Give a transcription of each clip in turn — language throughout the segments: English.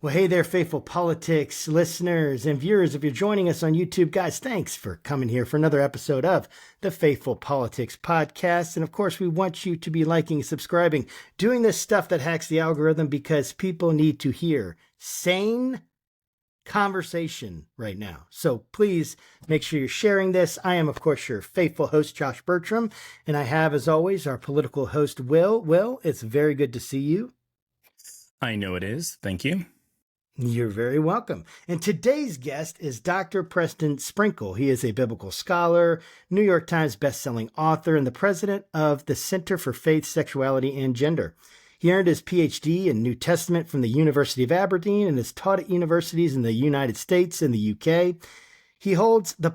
Well, hey there, faithful politics listeners and viewers. If you're joining us on YouTube, guys, thanks for coming here for another episode of the Faithful Politics Podcast. And of course, we want you to be liking, subscribing, doing this stuff that hacks the algorithm because people need to hear sane conversation right now. So please make sure you're sharing this. I am, of course, your faithful host, Josh Burtram, and I have, as always, our political host, Will. Will, it's very good to see you. I know it is. Thank you. You're very welcome. And today's guest is Dr. Preston Sprinkle. He is a biblical scholar, New York Times bestselling author, and the president of the Center for Faith, Sexuality, and Gender. He earned his PhD in New Testament from the University of Aberdeen and has taught at universities in the United States and the UK. He hosts the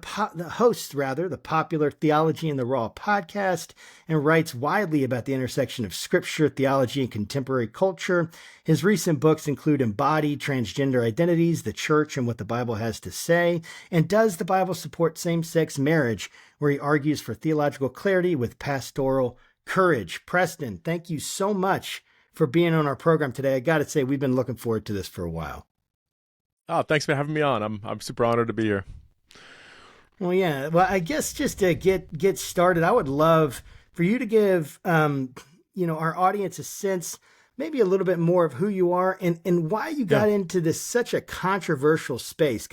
popular Theology and the Raw podcast and writes widely about the intersection of scripture, theology, and contemporary culture. His recent books include Embodied Transgender Identities, the Church, and What the Bible Has to Say, and Does the Bible Support Same-Sex Marriage, where he argues for theological clarity with pastoral courage. Preston, thank you so much for being on our program today. I got to say, we've been looking forward to this for a while. Oh, thanks for having me on. I'm super honored to be here. Well, yeah. Well, I guess just to get started, I would love for you to give, our audience a sense, maybe a little bit more of who you are and why you got into this such a controversial space.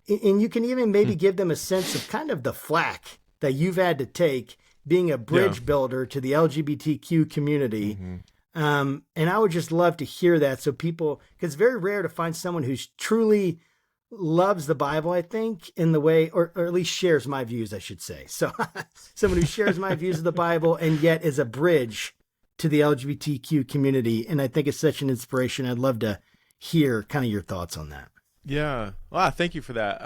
And you can even maybe give them a sense of kind of the flack that you've had to take being a bridge builder to the LGBTQ community. Mm-hmm. And I would just love to hear that. So people, because it's very rare to find someone who's truly loves the Bible, I think, in the way, or at least shares my views, I should say. So someone who shares my views of the Bible and yet is a bridge to the LGBTQ community. And I think it's such an inspiration. I'd love to hear kind of your thoughts on that. Yeah. Well, thank you for that.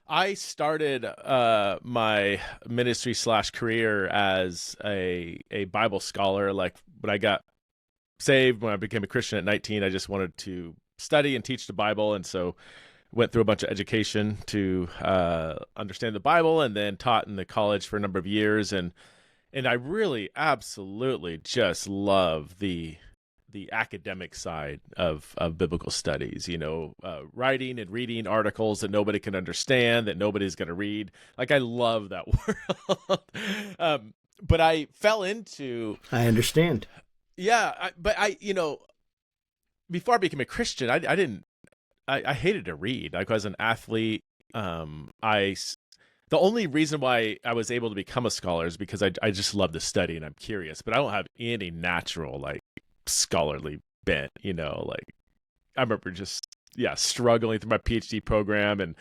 I started my ministry / career as a Bible scholar. Like when I got saved, when I became a Christian at 19, I just wanted to study and teach the Bible, and so went through a bunch of education to understand the Bible, and then taught in the college for a number of years, and I really absolutely just love the academic side of biblical studies, writing and reading articles that nobody can understand, that nobody's going to read. Like, I love that world. But I fell into... I understand. Yeah, before I became a Christian, I hated to read. Like, I was an athlete. The only reason why I was able to become a scholar is because I just love to study and I'm curious, but I don't have any natural, like, scholarly bent, like, I remember just, struggling through my PhD program. And,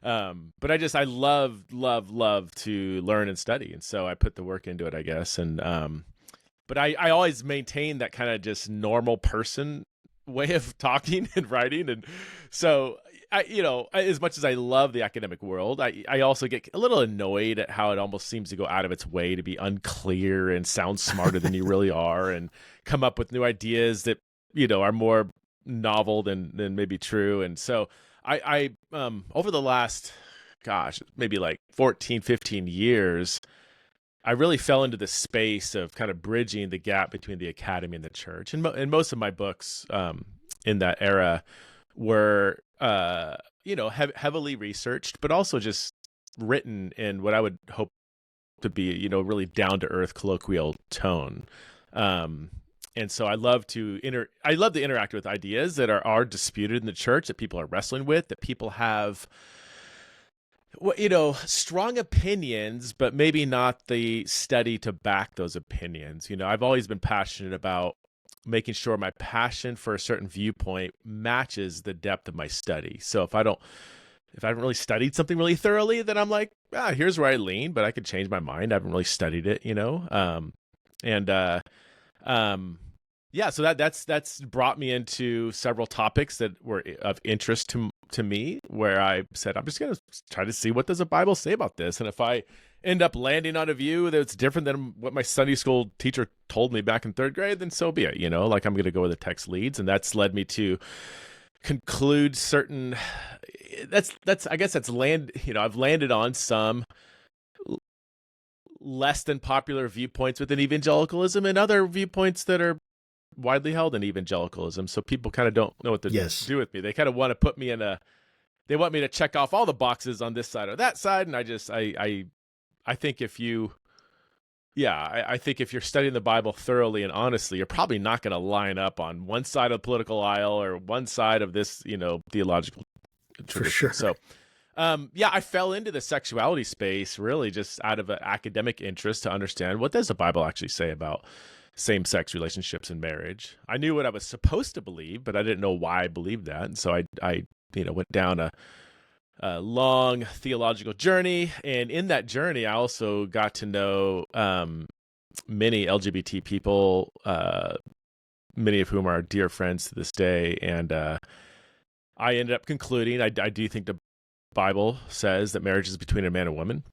but I love to learn and study. And so I put the work into it, I guess. And, but I always maintain that kind of just normal person way of talking and writing. And so as much as I love the academic world, I also get a little annoyed at how it almost seems to go out of its way to be unclear and sound smarter than you really are, and come up with new ideas that, are more novel than maybe true. And so I over the last, maybe like 14, 15 years, I really fell into the space of kind of bridging the gap between the academy and the church. And most of my books in that era were, heavily researched, but also just written in what I would hope to be, really down-to-earth colloquial tone. And so I love to interact with ideas that are disputed in the church, that people are wrestling with, that people have... strong opinions, but maybe not the study to back those opinions. I've always been passionate about making sure my passion for a certain viewpoint matches the depth of my study. So if I haven't really studied something really thoroughly, then I'm like, here's where I lean, but I could change my mind. I haven't really studied it, so that's brought me into several topics that were of interest to me, where I said, I'm just going to try to see what does the Bible say about this. And if I end up landing on a view that's different than what my Sunday school teacher told me back in third grade, then so be it, like I'm going to go where the text leads. And that's led me to conclude certain, I've landed on some less than popular viewpoints within evangelicalism and other viewpoints that are widely held in evangelicalism. So people kind of don't know what to do with me. They kind of want to put me in they want me to check off all the boxes on this side or that side. And I think if you, I think if you're studying the Bible thoroughly and honestly, you're probably not going to line up on one side of the political aisle or one side of this, theological tradition. For sure. So, I fell into the sexuality space really just out of an academic interest to understand what does the Bible actually say about same-sex relationships and marriage. I knew what I was supposed to believe, but I didn't know why I believed that. And so I went down a long theological journey. And in that journey, I also got to know many LGBT people, many of whom are dear friends to this day. And I ended up concluding, I do think the Bible says that marriage is between a man and woman.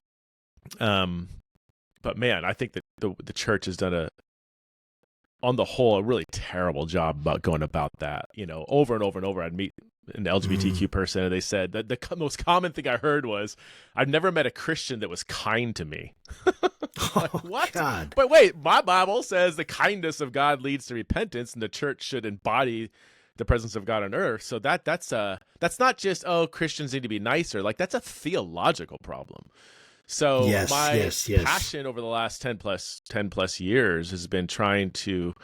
But man, I think that the church has done on the whole, a really terrible job about going about that. Over and over and over, I'd meet an LGBTQ person, and they said that the most common thing I heard was, "I've never met a Christian that was kind to me." Like, what? God. But wait, my Bible says the kindness of God leads to repentance, and the church should embody the presence of God on earth. So that's not just, Christians need to be nicer. Like, that's a theological problem. So my passion over the last 10 plus years has been trying to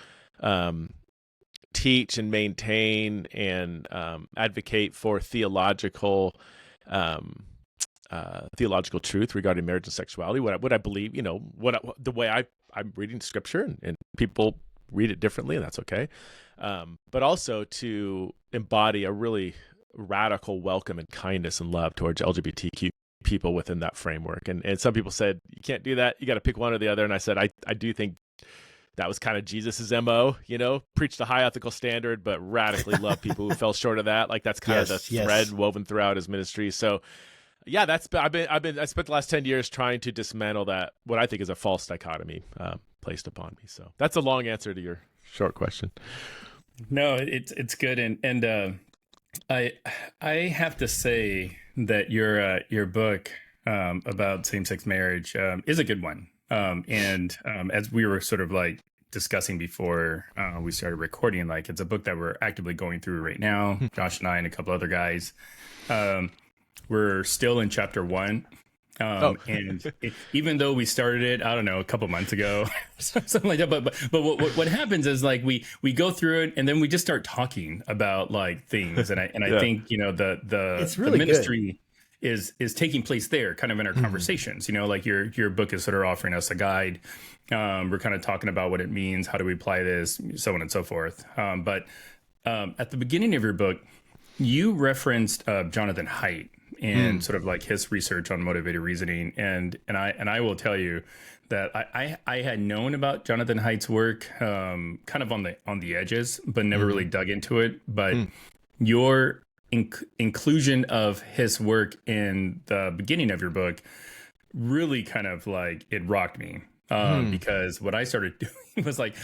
teach and maintain and advocate for theological truth regarding marriage and sexuality. What I believe, the way I'm reading Scripture, and people read it differently, and that's okay. But also to embody a really radical welcome and kindness and love towards LGBTQ people within that framework. And some people said, you can't do that. You got to pick one or the other. And I said, I do think that was kind of Jesus's MO, preach the high ethical standard, but radically love people who fell short of that. Like, that's kind of the thread woven throughout his ministry. So yeah, I spent the last 10 years trying to dismantle that, what I think is a false dichotomy placed upon me. So that's a long answer to your short question. No, it's good. And I have to say that your book about same-sex marriage is a good one. And as we were sort of like discussing before we started recording, like, it's a book that we're actively going through right now. Josh and I and a couple other guys. We're still in chapter 1. And even though we started it, I don't know, a couple months ago, something like that. But what happens is, like, we go through it, and then we just start talking about like things. And I think, the ministry is taking place there, kind of in our conversations. Like your book is sort of offering us a guide. We're kind of talking about what it means, how do we apply this, so on and so forth. But at the beginning of your book, you referenced Jonathan Haidt and sort of like his research on motivated reasoning. And I will tell you that I had known about Jonathan Haidt's work kind of on the edges, but never really dug into it. But your inclusion of his work in the beginning of your book really kind of like, it rocked me. Because what I started doing was like,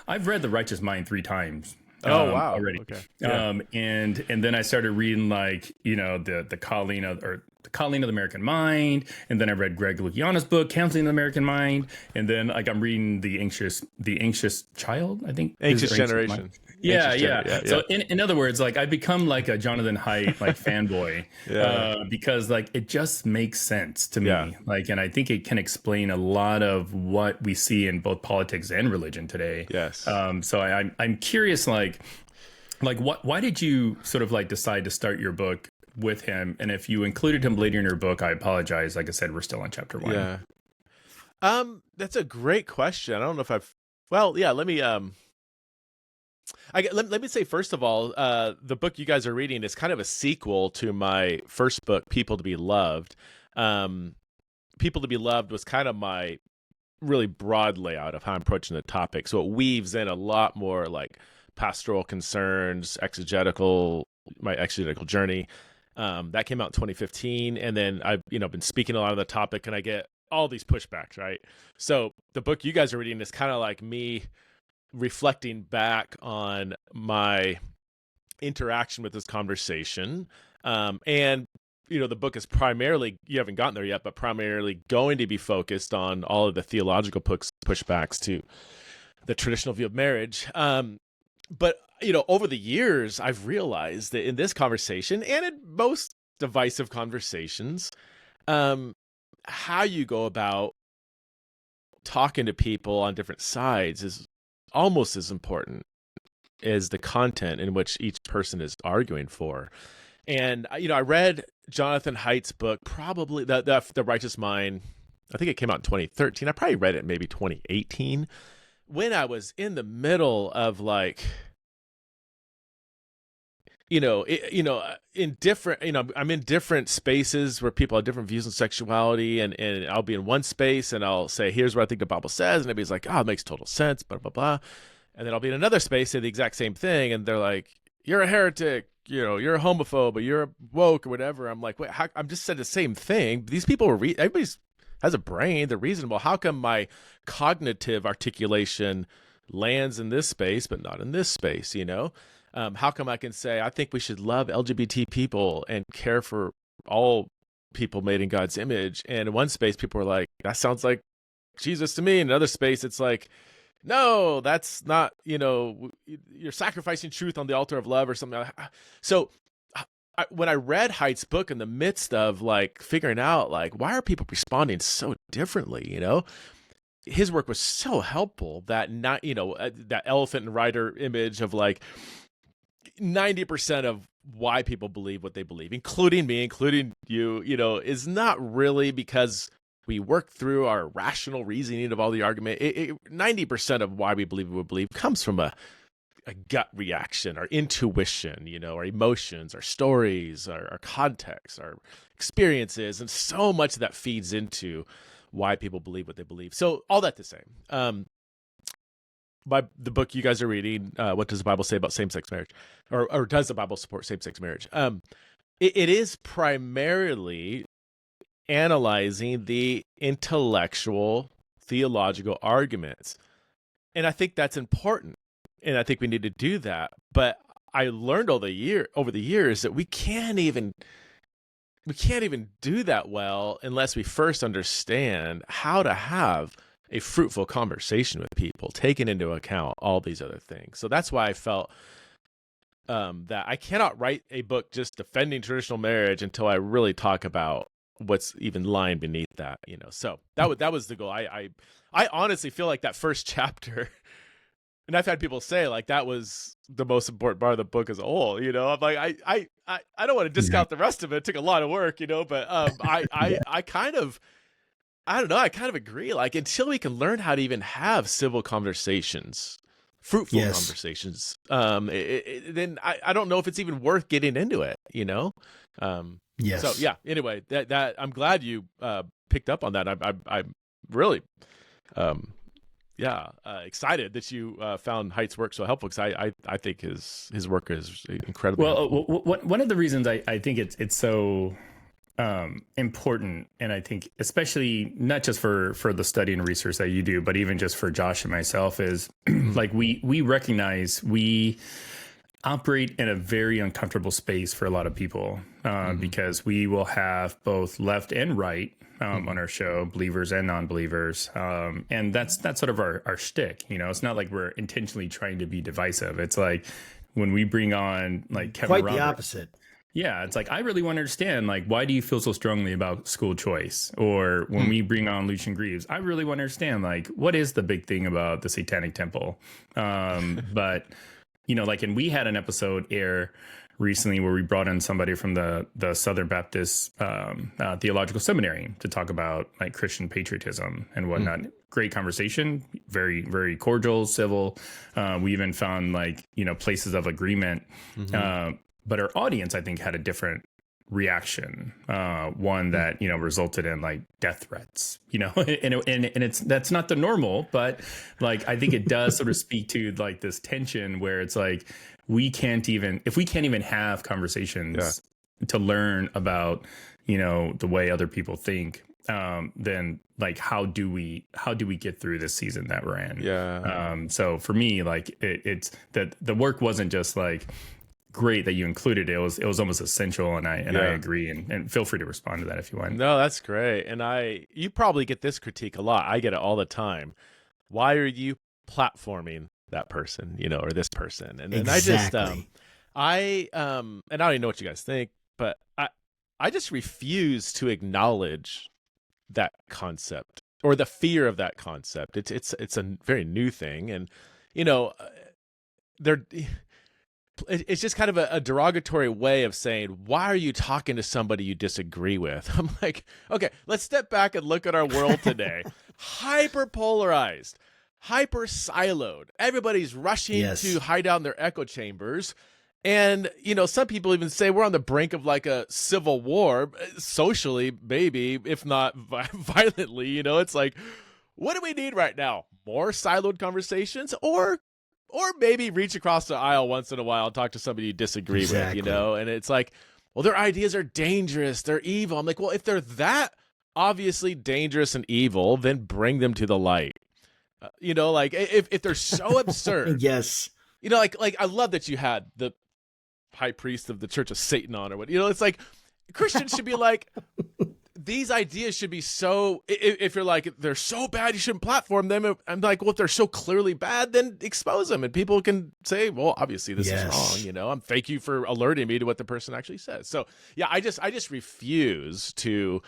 I've read The Righteous Mind 3 times. Oh, wow. Already. Okay. Yeah. And then I started reading, like, the calling of the American Mind. And then I read Greg Lukiana's book, Counseling the American Mind. And then, like, I'm reading The Anxious Child, I think. Anxious Generation. Yeah. So in other words, like, I become like a Jonathan Haidt like fanboy because, like, it just makes sense to me. Like, and I think it can explain a lot of what we see in both politics and religion today. Yes. So I'm curious, like why did you sort of like decide to start your book with him? And if you included him later in your book, I apologize. Like I said, we're still on chapter 1. Yeah. That's a great question. I don't know if let me let me say, first of all, the book you guys are reading is kind of a sequel to my first book, People to Be Loved. People to Be Loved was kind of my really broad layout of how I'm approaching the topic. So it weaves in a lot more like pastoral concerns, my exegetical journey. That came out in 2015. And then I've, been speaking a lot on the topic, and I get all these pushbacks, right? So the book you guys are reading is kind of like me reflecting back on my interaction with this conversation. And, the book is primarily, you haven't gotten there yet, but primarily going to be focused on all of the theological pushbacks to the traditional view of marriage. But, over the years, I've realized that in this conversation and in most divisive conversations, how you go about talking to people on different sides is almost as important as the content in which each person is arguing for. And, I read Jonathan Haidt's book, probably the Righteous Mind. I think it came out in 2013. I probably read it maybe 2018 when I was in the middle of in different, I'm in different spaces where people have different views on sexuality, and I'll be in one space and I'll say, here's what I think the Bible says. And everybody's like, oh, it makes total sense, blah, blah, blah. And then I'll be in another space, say the exact same thing. And they're like, you're a heretic, you're a homophobe, or you're woke or whatever. I'm like, wait, I'm just said the same thing. These people everybody has a brain. They're reasonable. How come my cognitive articulation lands in this space, but not in this space, How come I can say, I think we should love LGBT people and care for all people made in God's image? And in one space, people are like, that sounds like Jesus to me. In another space, it's like, no, that's not, you're sacrificing truth on the altar of love or something. So when I read Haidt's book in the midst of figuring out why are people responding so differently, his work was so helpful that that elephant and rider image of 90% of why people believe what they believe, including me, including you, is not really because we work through our rational reasoning of all the argument. 90% of why we believe what we believe comes from a gut reaction, our intuition, our emotions, our stories, our context, our experiences, and so much of that feeds into why people believe what they believe. So all that to say, by the book you guys are reading, what does the Bible say about same-sex marriage, or does the Bible support same-sex marriage? It is primarily analyzing the intellectual, theological arguments, and I think that's important. And I think we need to do that. But I learned over the years that we can't even do that well unless we first understand how to have a fruitful conversation with people, taking into account all these other things. So that's why I felt that I cannot write a book just defending traditional marriage until I really talk about what's even lying beneath that. So that was the goal. I honestly feel like that first chapter. And I've had people say that was the most important part of the book as a whole. I'm like, I don't want to discount the rest of it. It took a lot of work, but I kind of, I don't know. I kind of agree. Until we can learn how to even have civil conversations, fruitful conversations, then I don't know if it's even worth getting into it. Yes. So yeah. Anyway, that I'm glad you picked up on that. I'm really. Excited that you found Haidt's work so helpful, because I think his work is incredibly helpful. One of the reasons I think it's so important, and I think especially not just for the study and research that you do, but even just for Josh and myself, is we recognize we operate in a very uncomfortable space for a lot of people, because we will have both left and right on our show, believers and non-believers. And that's sort of our shtick. It's not like we're intentionally trying to be divisive. It's like when we bring on Kevin quite Roberts, the opposite. Yeah, it's I really want to understand, why do you feel so strongly about school choice? Or when we bring on Lucian Greaves, I really want to understand, what is the big thing about the Satanic Temple? But, and we had an episode air recently where we brought in somebody from the Southern Baptist Theological Seminary to talk about Christian patriotism and whatnot. Great conversation, very, very cordial, civil. We even found places of agreement. But our audience, I think, had a different reaction. One that, resulted in death threats, and that's not the normal, but I think it does sort of speak to this tension where it's if we can't even have conversations to learn about, the way other people think, then how do we get through this season that we're in? So for me, it's that the work wasn't just great that you included it. It was almost essential, and I agree, and feel free to respond to that if you want. No, that's great. And you probably get this critique a lot. I get it all the time. Why are you platforming that person, or this person. And then Exactly. and I don't even know what you guys think, but I just refuse to acknowledge that concept or the fear of that concept. It's a very new thing. And, it's just kind of a derogatory way of saying, why are you talking to somebody you disagree with? I'm like, okay, let's step back and look at our world today. Hyper polarized, hyper siloed. Everybody's rushing to hide out in their echo chambers. And, some people even say we're on the brink of like a civil war, socially, maybe, if not violently. It's like, what do we need right now? More siloed conversations, or maybe reach across the aisle once in a while and talk to somebody you disagree with, And it's like, well, their ideas are dangerous, they're evil. I'm like, well, if they're that obviously dangerous and evil, then bring them to the light. Like if they're so absurd. Yes. Like I love that you had the high priest of the Church of Satan on, or what, it's like Christians should be like, these ideas should be so, if you're like, they're so bad, you shouldn't platform them. I'm like, well, if they're so clearly bad, then expose them. And people can say, well, obviously this is wrong. Thank you for alerting me to what the person actually says. So yeah, I just refuse to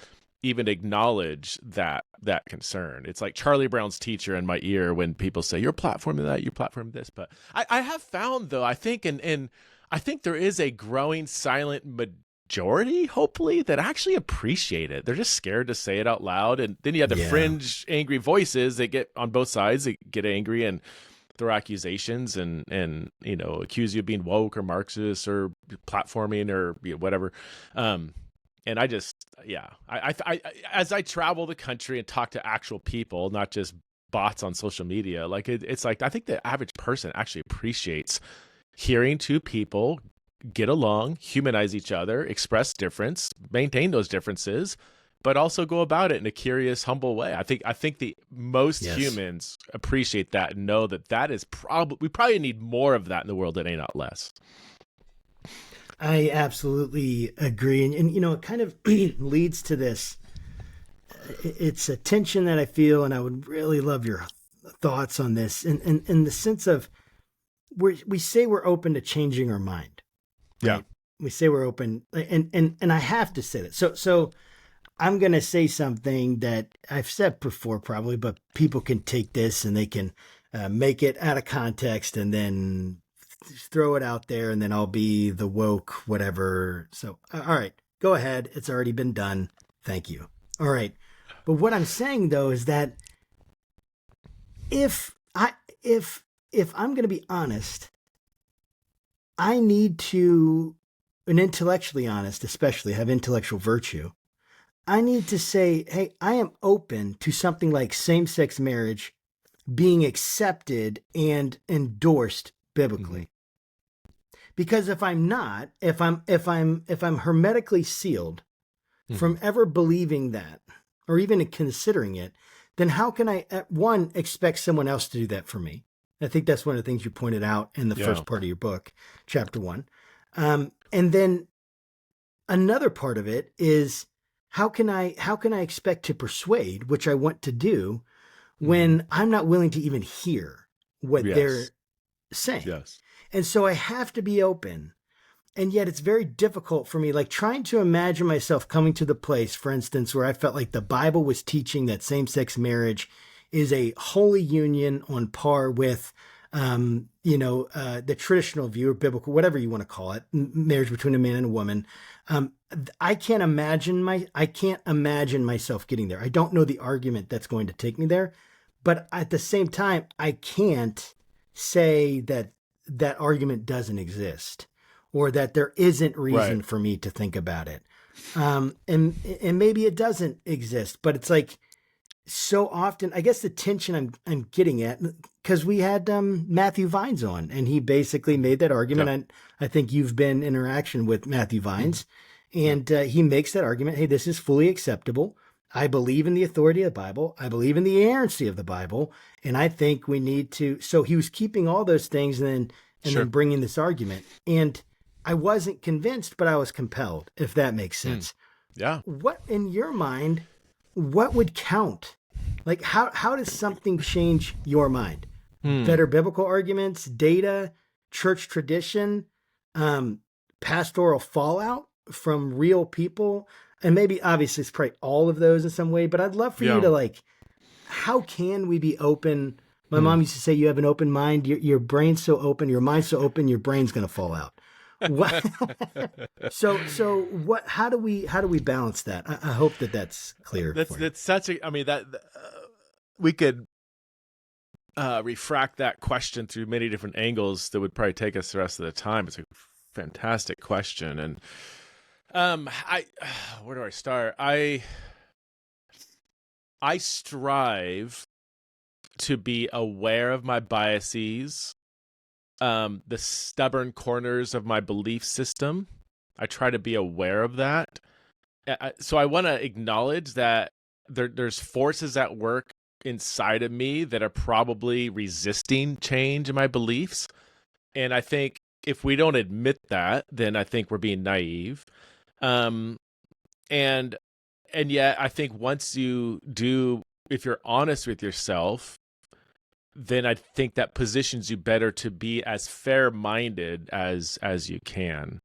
even acknowledge that concern. It's like Charlie Brown's teacher in my ear when people say, you're platforming that, you platform this. But I have found, though, I think, and I think there is a growing silent majority, hopefully, that actually appreciate it. They're just scared to say it out loud. And then you have the fringe angry voices that get on both sides, they get angry and throw accusations and accuse you of being woke or Marxist or platforming or whatever. And I just, I as I travel the country and talk to actual people, not just bots on social media, like it's like, I think the average person actually appreciates hearing two people get along, humanize each other, express difference, maintain those differences, but also go about it in a curious, humble way. I think the most humans appreciate that and know that is we probably need more of that in the world, and not less. I absolutely agree. And it kind of leads to this. It's a tension that I feel, and I would really love your thoughts on this in the sense of we say we're open to changing our mind. Right? Yeah. We say we're open, and I have to say that. So I'm going to say something that I've said before probably, but people can take this and they can make it out of context and then throw it out there, and then I'll be the woke whatever. So, all right, go ahead. It's already been done. Thank you. All right. But what I'm saying, though, is that if I'm going to be honest, I need to, and intellectually honest, especially have intellectual virtue. I need to say, hey, I am open to something like same-sex marriage being accepted and endorsed biblically. Mm-hmm. Because if I'm not, if I'm hermetically sealed from ever believing that or even considering it, then how can I, one, expect someone else to do that for me? I think that's one of the things you pointed out in the first part of your book, chapter 1. And then another part of it is how can I expect to persuade, which I want to do, when I'm not willing to even hear what they're saying? Yes. And so I have to be open. And yet it's very difficult for me, like trying to imagine myself coming to the place, for instance, where I felt like the Bible was teaching that same-sex marriage is a holy union on par with, the traditional view or biblical, whatever you want to call it, marriage between a man and a woman. I can't imagine myself getting there. I don't know the argument that's going to take me there, but at the same time, I can't say that that argument doesn't exist or that there isn't reason for me to think about it. And maybe it doesn't exist, but it's like, so often, I guess the tension I'm getting at, because we had Matthew Vines on, and he basically made that argument. And I think you've been in interaction with Matthew Vines, and he makes that argument. Hey, this is fully acceptable. I believe in the authority of the Bible. I believe in the inerrancy of the Bible, and I think we need to. So he was keeping all those things, and then bringing this argument. And I wasn't convinced, but I was compelled. If that makes sense. Yeah. What in your mind? What would count? Like, how does something change your mind? better biblical arguments, data, church tradition, pastoral fallout from real people. And maybe obviously it's probably all of those in some way, but I'd love for you to like, how can we be open? My mom used to say, you have an open mind, your brain's so open, your mind's so open, your brain's going to fall out. So what, how do we balance that? I hope that that's clear. That's such a, I mean, that we could refract that question through many different angles that would probably take us the rest of the time. It's a fantastic question. And where do I start? I strive to be aware of my biases, the stubborn corners of my belief system. I try to be aware of that. So I want to acknowledge that there's forces at work inside of me that are probably resisting change in my beliefs. And I think if we don't admit that, then I think we're being naive. And yet I think once you do, if you're honest with yourself, then I think that positions you better to be as fair-minded as you can.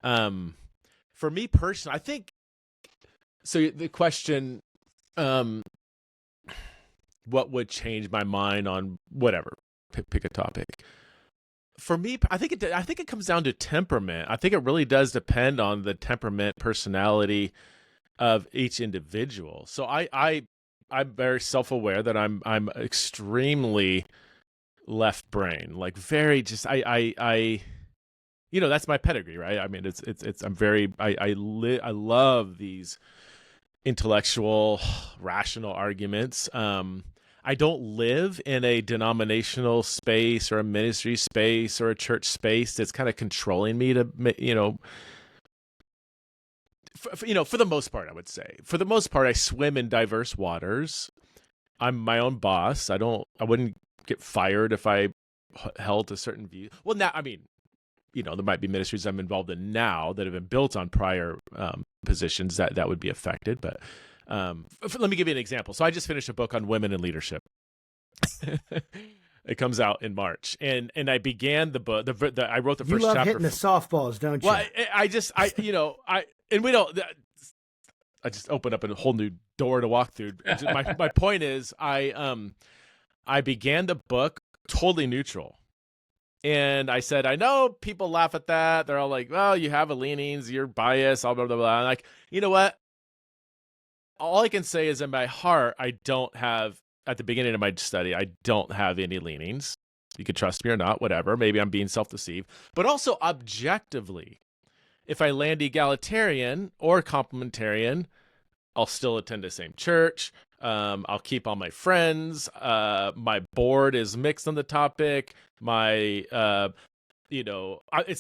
For me personally, I think, so the question, what would change my mind on whatever, pick a topic. For me, I think it comes down to temperament. I think it really does depend on the temperament, personality of each individual. So I'm very self-aware that I'm extremely left brain, like very just I that's my pedigree, right? I mean, I love these intellectual, rational arguments. I don't live in a denominational space or a ministry space or a church space that's kind of controlling me to, for the most part, I would say. For the most part, I swim in diverse waters. I'm my own boss. I wouldn't get fired if I held to certain views. Well, now, I mean, there might be ministries I'm involved in now that have been built on prior positions that would be affected. But let me give you an example. So I just finished a book on women in leadership. It comes out in March, and I began the book. I wrote the first chapter. You love hitting the softballs, don't you? Well, I just opened up a whole new door to walk through. My point is, I began the book totally neutral. And I said, I know people laugh at that. They're all like, well, you have a leanings, you're biased, blah, blah, blah, blah. I'm like, you know what? All I can say is in my heart, I don't have, at the beginning of my study, I don't have any leanings. You could trust me or not, whatever. Maybe I'm being self-deceived. But also objectively, if I land egalitarian or complementarian, I'll still attend the same church. I'll keep all my friends. My board is mixed on the topic. It's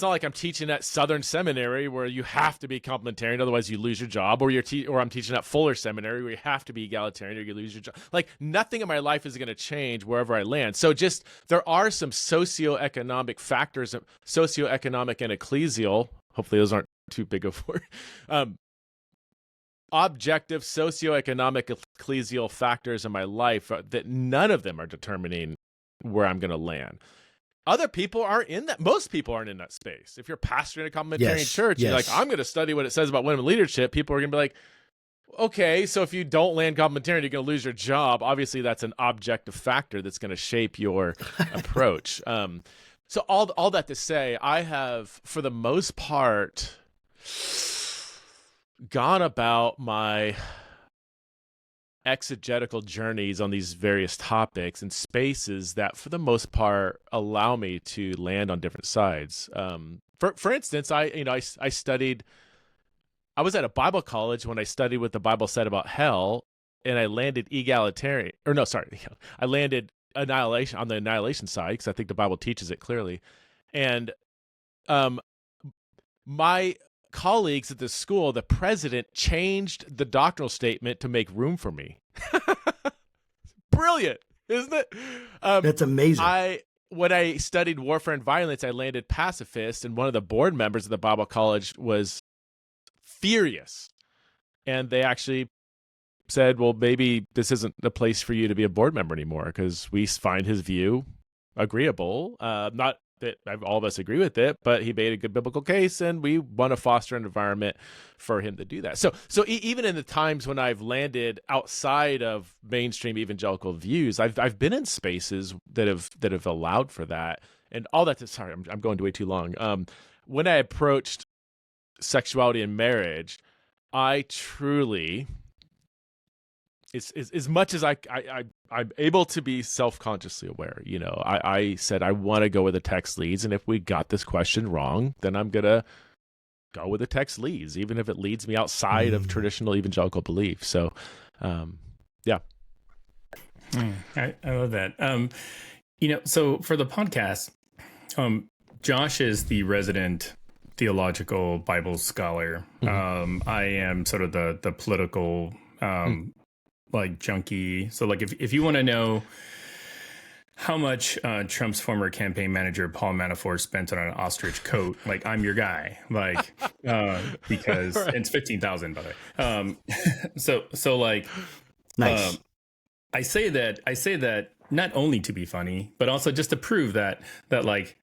not like I'm teaching at Southern Seminary where you have to be complementarian, otherwise you lose your job, or I'm teaching at Fuller Seminary where you have to be egalitarian or you lose your job. Like, nothing in my life is going to change wherever I land. So just, there are some socioeconomic factors, socioeconomic and ecclesial, hopefully those aren't too big of word, objective socioeconomic ecclesial factors in my life that none of them are determining where I'm going to land. Other people aren't in that. Most people aren't in that space. If you're pastoring a complementarian church, you're like, I'm going to study what it says about women leadership. People are going to be like, okay, so if you don't land complementarian, you're going to lose your job. Obviously, that's an objective factor that's going to shape your approach. So all that to say, I have, for the most part, gone about my exegetical journeys on these various topics in spaces that, for the most part, allow me to land on different sides. For instance, I studied. I was at a Bible college when I studied what the Bible said about hell, and I landed egalitarian. Or no, sorry, I landed annihilation on the annihilation side because I think the Bible teaches it clearly. And my colleagues at the school, the president changed the doctrinal statement to make room for me. Brilliant, isn't it? That's amazing. When I studied warfare and violence, I landed pacifist, and one of the board members of the Bible college was furious, and they actually said, well, maybe this isn't the place for you to be a board member anymore because we find his view agreeable. Not that all of us agree with it, but he made a good biblical case, and we want to foster an environment for him to do that. So even in the times when I've landed outside of mainstream evangelical views, I've been in spaces that have allowed for that. And all that. Sorry, I'm going way too long. When I approached sexuality and marriage, I truly, as much as I'm able to be self-consciously aware, I said I want to go where the text leads, and if we got this question wrong, then I'm gonna go where the text leads, even if it leads me outside of traditional evangelical belief. So, yeah. I love that. So for the podcast, Josh is the resident theological Bible scholar. I am sort of the political like junkie. So like if you want to know how much Trump's former campaign manager Paul Manafort spent on an ostrich coat, like I'm your guy. Like because right. It's 15,000 by the way. So like nice. I say that not only to be funny, but also just to prove that like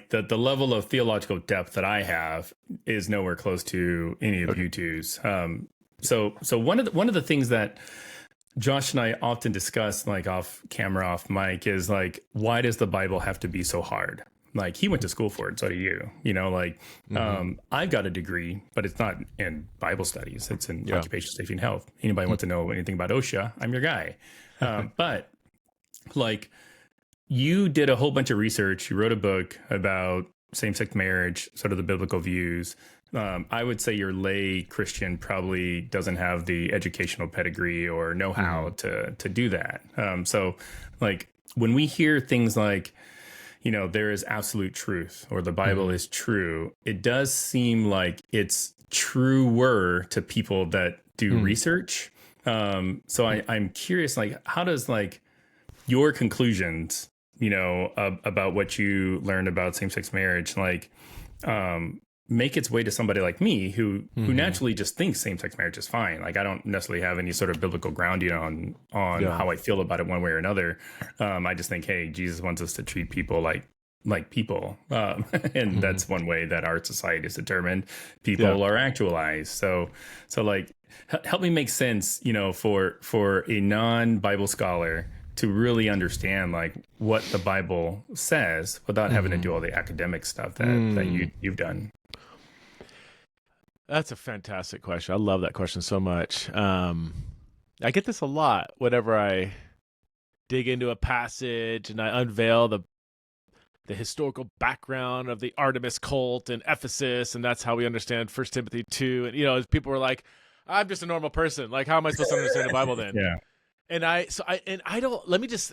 the level of theological depth that I have is nowhere close to any of you two's. So one of the things that Josh and I often discuss, like off camera, off mic, is like, why does the Bible have to be so hard? Like he went to school for it, so do you. I've got a degree, but it's not in Bible studies. It's in occupational safety and health. Anybody wants to know anything about OSHA, I'm your guy. But like you did a whole bunch of research. You wrote a book about same-sex marriage, sort of the biblical views. I would say your lay Christian probably doesn't have the educational pedigree or know-how to do that. So like when we hear things like, there is absolute truth or the Bible is true, it does seem like it's truer to people that do research. So I'm curious, like, how does like your conclusions, about what you learned about same-sex marriage, like, make its way to somebody like me who naturally just thinks same-sex marriage is fine. Like I don't necessarily have any sort of biblical grounding on how I feel about it one way or another. I just think, hey, Jesus wants us to treat people like people. And that's one way that our society is determined. People are actualized. So like help me make sense, for a non-Bible scholar to really understand like what the Bible says without having to do all the academic stuff that you've done. That's a fantastic question. I love that question so much. I get this a lot whenever I dig into a passage and I unveil the historical background of the Artemis cult in Ephesus, and that's how we understand 1 Timothy 2. And people were like, "I'm just a normal person. Like, how am I supposed to understand the Bible then?" Yeah. And I don't.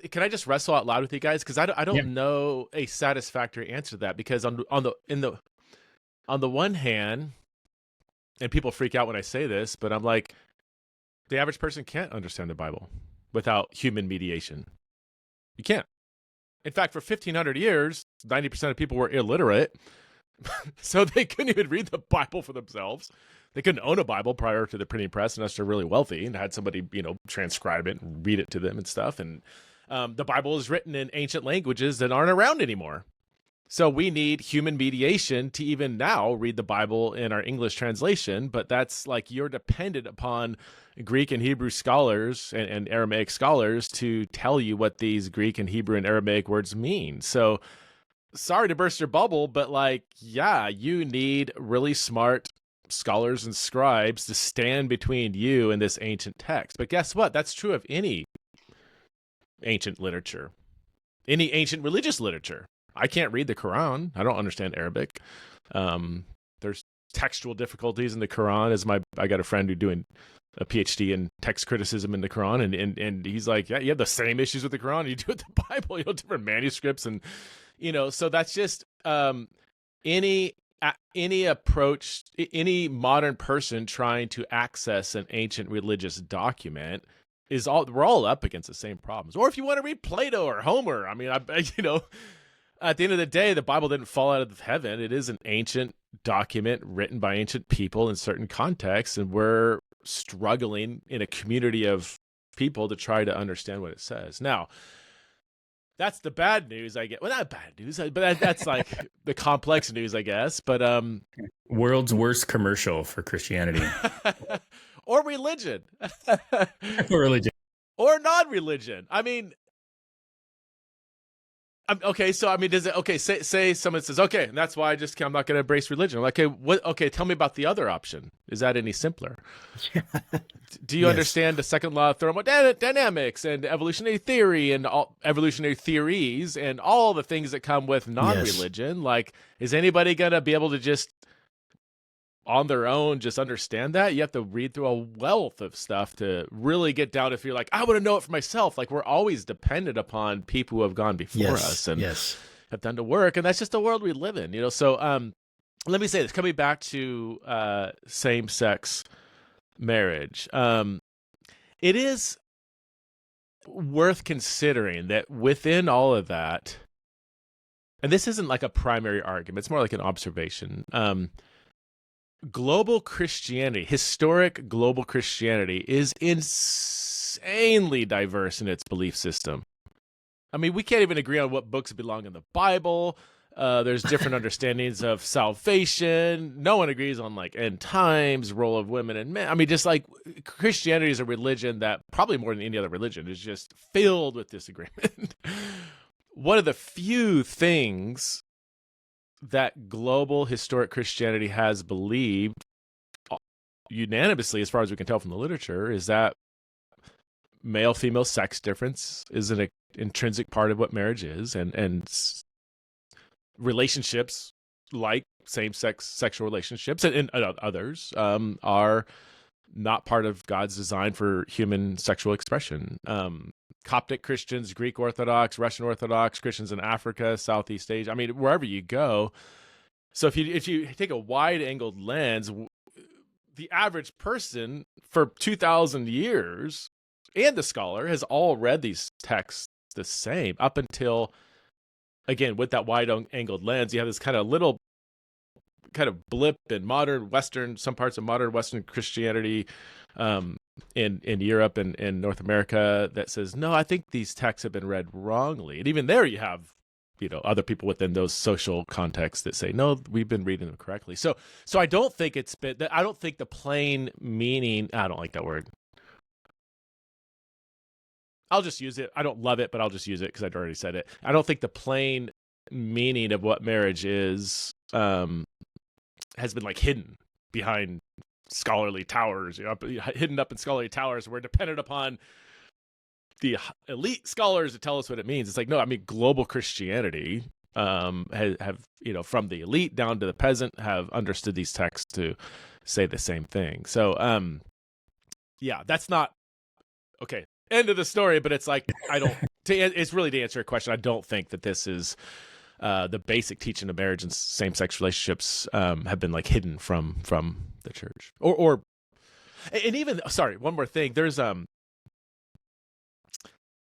Can I just wrestle out loud with you guys, because I don't know a satisfactory answer to that, because on the one hand. And people freak out when I say this, but I'm like, the average person can't understand the Bible without human mediation. You can't. In fact, for 1,500 years, 90% of people were illiterate, so they couldn't even read the Bible for themselves. They couldn't own a Bible prior to the printing press unless they're really wealthy and had somebody, transcribe it and read it to them and stuff. And the Bible is written in ancient languages that aren't around anymore. So we need human mediation to even now read the Bible in our English translation, but that's like you're dependent upon Greek and Hebrew scholars and Aramaic scholars to tell you what these Greek and Hebrew and Aramaic words mean. So sorry to burst your bubble, but you need really smart scholars and scribes to stand between you and this ancient text. But guess what? That's true of any ancient literature, any ancient religious literature. I can't read the Quran. I don't understand Arabic. There's textual difficulties in the Quran. I got a friend who's doing a PhD in text criticism in the Quran, and he's like, yeah, you have the same issues with the Quran you do with the Bible. Different manuscripts, and so that's just any approach, any modern person trying to access an ancient religious document we're all up against the same problems. Or if you want to read Plato or Homer, at the end of the day, the Bible didn't fall out of heaven. It is an ancient document written by ancient people in certain contexts, and we're struggling in a community of people to try to understand what it says. Now, that's the bad news I get. Well, not bad news, but that's like the complex news, I guess. But world's worst commercial for Christianity or religion, or religion. Or non-religion. I mean, okay. So I mean, does it? Okay, say someone says, okay, and that's why I'm not going to embrace religion. I'm like, okay, what? Okay, tell me about the other option. Is that any simpler? Do you understand the second law of thermodynamics and evolutionary theory and all evolutionary theories and all the things that come with non-religion? Yes. Like, is anybody going to be able to just on their own just understand that? You have to read through a wealth of stuff to really get down. If you're like, I want to know it for myself. Like, we're always dependent upon people who have gone before us and have done the work. And that's just the world we live in, you know? So let me say this, coming back to same-sex marriage. It is worth considering that within all of that, and this isn't like a primary argument, it's more like an observation. Global Christianity, historic global Christianity, is insanely diverse in its belief system. I mean, we can't even agree on what books belong in the Bible. There's different understandings of salvation. No one agrees on like end times, role of women and men. I mean, just like Christianity is a religion that probably more than any other religion is just filled with disagreement. One of the few things that global historic Christianity has believed unanimously, as far as we can tell from the literature, is that male-female sex difference is an intrinsic part of what marriage is, and relationships like same-sex sexual relationships and others are not part of God's design for human sexual expression. Coptic Christians, Greek Orthodox, Russian Orthodox, Christians in Africa, Southeast Asia. I mean, wherever you go. So if you take a wide-angled lens, the average person for 2,000 years and the scholar has all read these texts the same up until, again, with that wide-angled lens, you have this kind of little kind of blip in modern Western, some parts of modern Western Christianity in Europe and in North America that says, no, I think these texts have been read wrongly. And even there you have, you know, other people within those social contexts that say, no, we've been reading them correctly. So I don't think I don't think the plain meaning, I don't like that word. I'll just use it. I don't love it, but I'll just use it because I'd already said it. I don't think the plain meaning of what marriage is has been like hidden behind scholarly towers, you know, hidden up in scholarly towers. We're dependent upon the elite scholars to tell us what it means. It's like, no, I mean, global Christianity have, you know, from the elite down to the peasant have understood these texts to say the same thing. So, yeah, that's not, okay, end of the story, but it's like, it's really to answer your question. I don't think that this is the basic teaching of marriage and same-sex relationships have been like hidden from the church, or and even, sorry, one more thing. There's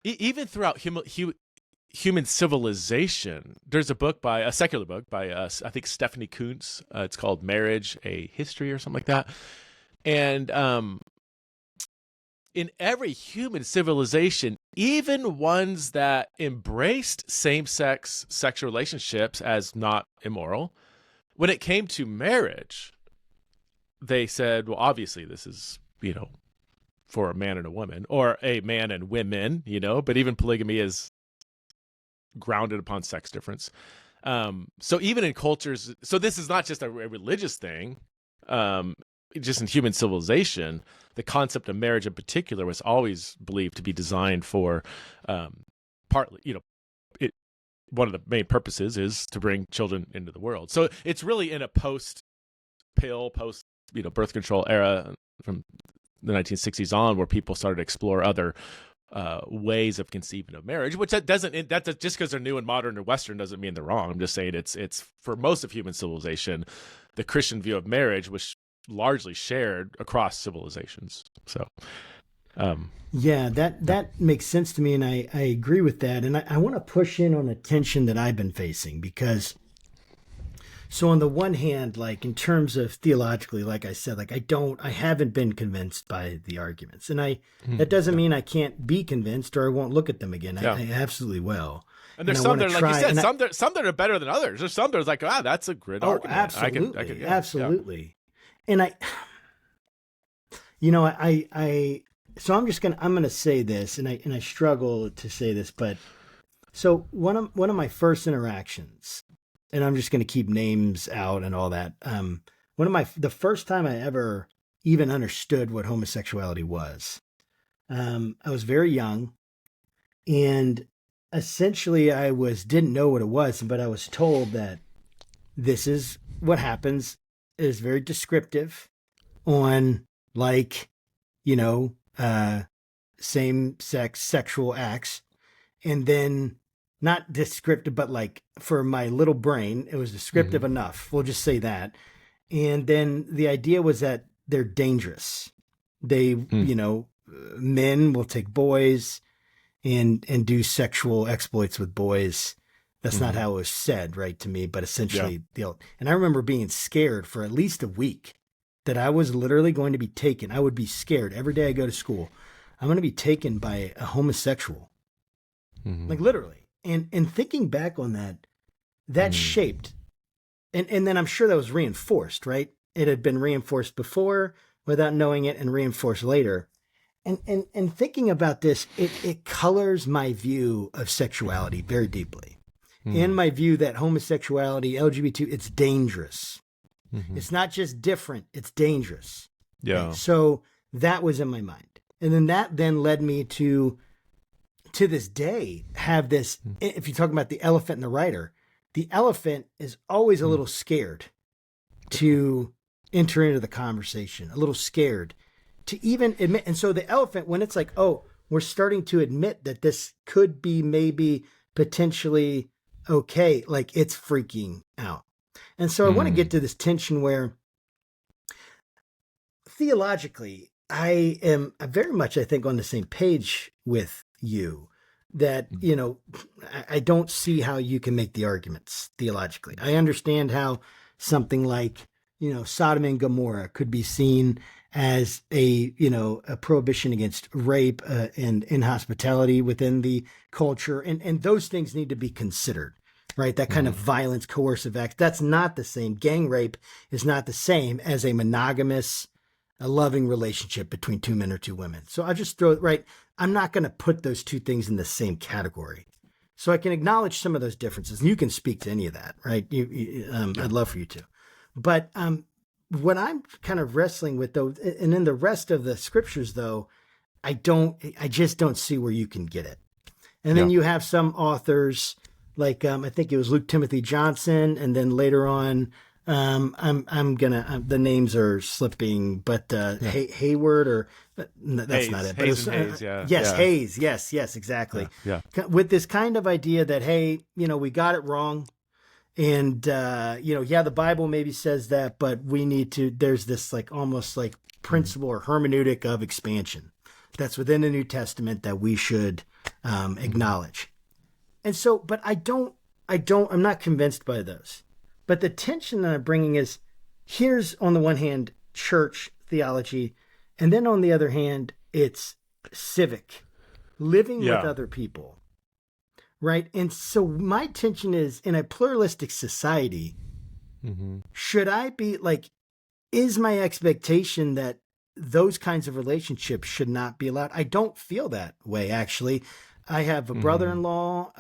even throughout human civilization, there's a secular book by I think Stephanie Kuntz. It's called Marriage: A History or something like that. And in every human civilization, even ones that embraced same-sex sexual relationships as not immoral, when it came to marriage, they said, well, obviously this is, you know, for a man and a woman, or a man and women, you know, but even polygamy is grounded upon sex difference. So even in cultures, so this is not just a religious thing, just in human civilization, the concept of marriage in particular was always believed to be designed for, partly, you know, one of the main purposes is to bring children into the world. So it's really in a post-pill, you know, birth control era from the 1960s on, where people started to explore other ways of conceiving of marriage, which that just because they're new and modern or Western doesn't mean they're wrong. I'm just saying it's for most of human civilization, the Christian view of marriage was largely shared across civilizations. So, yeah, that makes sense to me, and I agree with that. And I want to push in on a tension that I've been facing, because So on the one hand, like in terms of theologically, like I said, like I haven't been convinced by the arguments, and that doesn't mean I can't be convinced or I won't look at them again. I absolutely will. And there's some that are, like you said, some that are better than others. There's some that are like, that's a great argument. Absolutely, absolutely. And so I'm gonna say this, and I struggle to say this, but so one of my first interactions, and I'm just gonna keep names out and all that. The first time I ever even understood what homosexuality was, I was very young, and essentially I didn't know what it was, but I was told that this is what happens. It is very descriptive on, like, same-sex sexual acts, and then not descriptive, but like for my little brain, it was descriptive enough. We'll just say that. And then the idea was that they're dangerous. They, men will take boys and do sexual exploits with boys. That's not how it was said, right, to me, but essentially, and I remember being scared for at least a week that I was literally going to be taken. I would be scared every day I go to school. I'm going to be taken by a homosexual, like literally. And thinking back on that shaped, and then I'm sure that was reinforced, right? It had been reinforced before without knowing it and reinforced later. And thinking about this, it colors my view of sexuality very deeply. And my view that homosexuality, LGBT, it's dangerous. It's not just different, it's dangerous. Yeah. Right? So that was in my mind. And then that led me to this day, have this, if you're talking about the elephant and the writer, the elephant is always a little scared to enter into the conversation, a little scared to even admit. And so the elephant, when it's like, oh, we're starting to admit that this could be maybe potentially okay, like it's freaking out. And so I want to get to this tension where theologically, I am very much, I think, on the same page with you that, I don't see how you can make the arguments theologically. I understand how something like, Sodom and Gomorrah could be seen as a prohibition against rape and inhospitality within the culture. And those things need to be considered, right? That kind of violence, coercive act, that's not the same. Gang rape is not the same as a monogamous, a loving relationship between two men or two women. So I just throw it right. I'm not going to put those two things in the same category. So I can acknowledge some of those differences, and you can speak to any of that, right? I'd love for you to. But what I'm kind of wrestling with, though, and in the rest of the scriptures, though, I just don't see where you can get it. And then you have some authors, like I think it was Luke Timothy Johnson, and then later on, the names are slipping, but Hayward or that's Hayes, not it. But Hayes and Hayes, Hayes, yes, exactly. Yeah. With this kind of idea that, hey, we got it wrong. And, the Bible maybe says that, but we need to, there's this like almost like principle or hermeneutic of expansion that's within the New Testament that we should acknowledge. And so, but I'm not convinced by those. But the tension that I'm bringing is, here's on the one hand, church theology, and then on the other hand, it's civic, living with other people. Right. And so my tension is, in a pluralistic society, should I be like, is my expectation that those kinds of relationships should not be allowed? I don't feel that way, actually. I have a brother-in-law